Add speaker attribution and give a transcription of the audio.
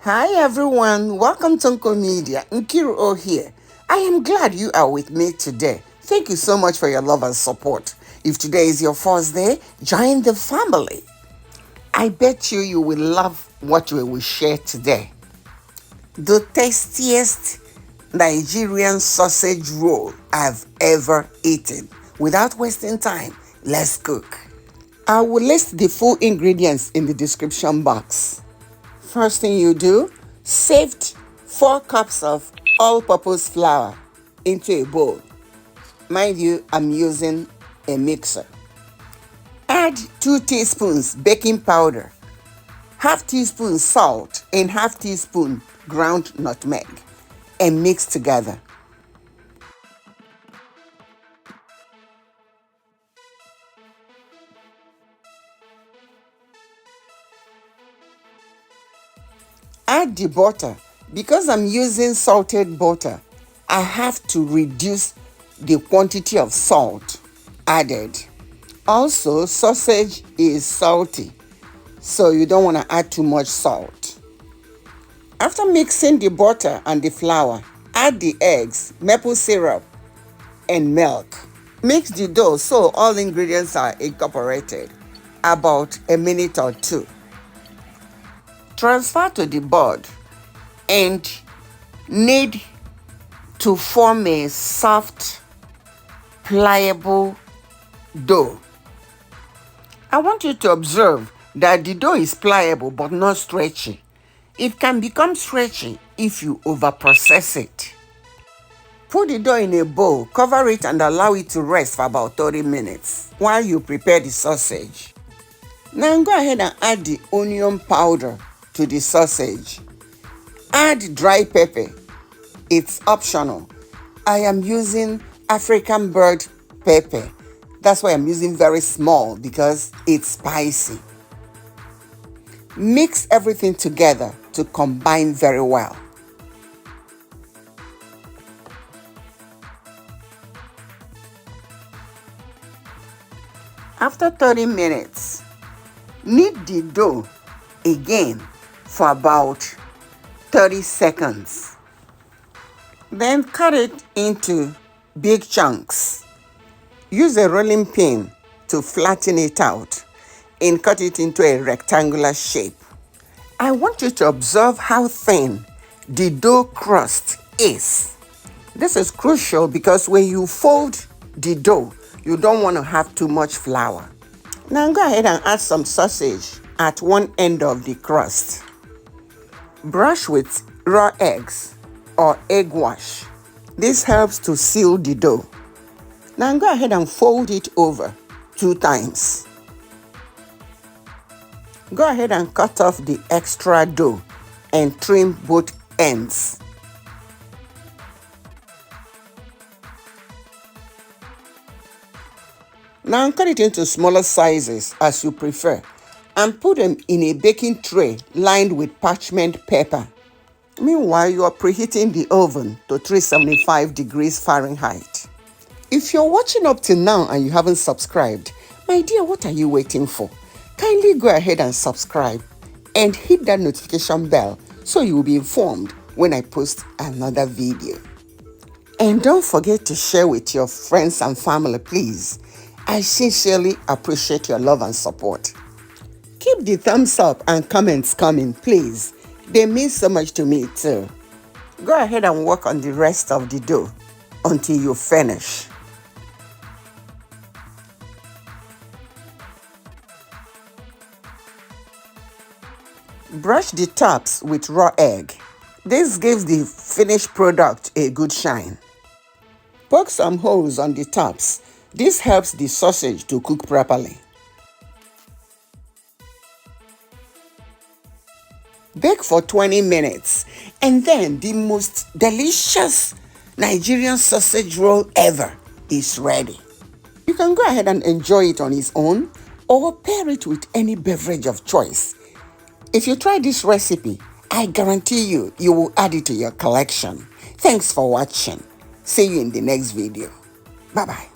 Speaker 1: Hi everyone, welcome to Nkiru here. I am glad you are with me today. Thank you so much for your love and support. If today is your first day, join the family. I bet you will love what we will share today. The tastiest Nigerian sausage roll I've ever eaten. Without wasting time, let's cook. I will list the full ingredients in the description box. First thing you do, sift 4 cups of all-purpose flour into a bowl. Mind you, I'm using a mixer. Add 2 teaspoons baking powder, half teaspoon salt, and half teaspoon ground nutmeg, and mix together. Add the butter. Because I'm using salted butter, I have to reduce the quantity of salt added. Also, sausage is salty, so you don't want to add too much salt. After mixing the butter and the flour, add the eggs, maple syrup, and milk. Mix the dough so all ingredients are incorporated, about a minute or 2. Transfer to the board and knead to form a soft, pliable dough. I want you to observe that the dough is pliable but not stretchy. It can become stretchy if you overprocess it. Put the dough in a bowl, cover it and allow it to rest for about 30 minutes while you prepare the sausage. Now go ahead and add the onion powder to the sausage. Add dry pepper. It's optional. I am using African bird pepper. That's why I'm using very small because it's spicy. Mix everything together to combine very well. After 30 minutes, knead the dough again for about 30 seconds. Then cut it into big chunks. Use a rolling pin to flatten it out and cut it into a rectangular shape. I want you to observe how thin the dough crust is. This is crucial because when you fold the dough, you don't want to have too much flour. Now go ahead and add some sausage at one end of the crust. Brush with raw eggs or egg wash. This helps to seal the dough. Now go ahead and fold it over 2 times. Go ahead and cut off the extra dough and trim both ends. Now cut it into smaller sizes as you prefer and put them in a baking tray lined with parchment paper. Meanwhile, you are preheating the oven to 375 degrees Fahrenheit. If you're watching up to now and you haven't subscribed, my dear, what are you waiting for? Kindly go ahead and subscribe and hit that notification bell so you will be informed when I post another video. And don't forget to share with your friends and family, please. I sincerely appreciate your love and support. Keep the thumbs up and comments coming, please. They mean so much to me too. Go ahead and work on the rest of the dough until you finish. Brush the tops with raw egg. This gives the finished product a good shine. Poke some holes on the tops. This helps the sausage to cook properly. Bake for 20 minutes and then the most delicious Nigerian sausage roll ever is ready. You can go ahead and enjoy it on its own or pair it with any beverage of choice. If you try this recipe, I guarantee you will add it to your collection. Thanks for watching. See you in the next video. Bye-bye.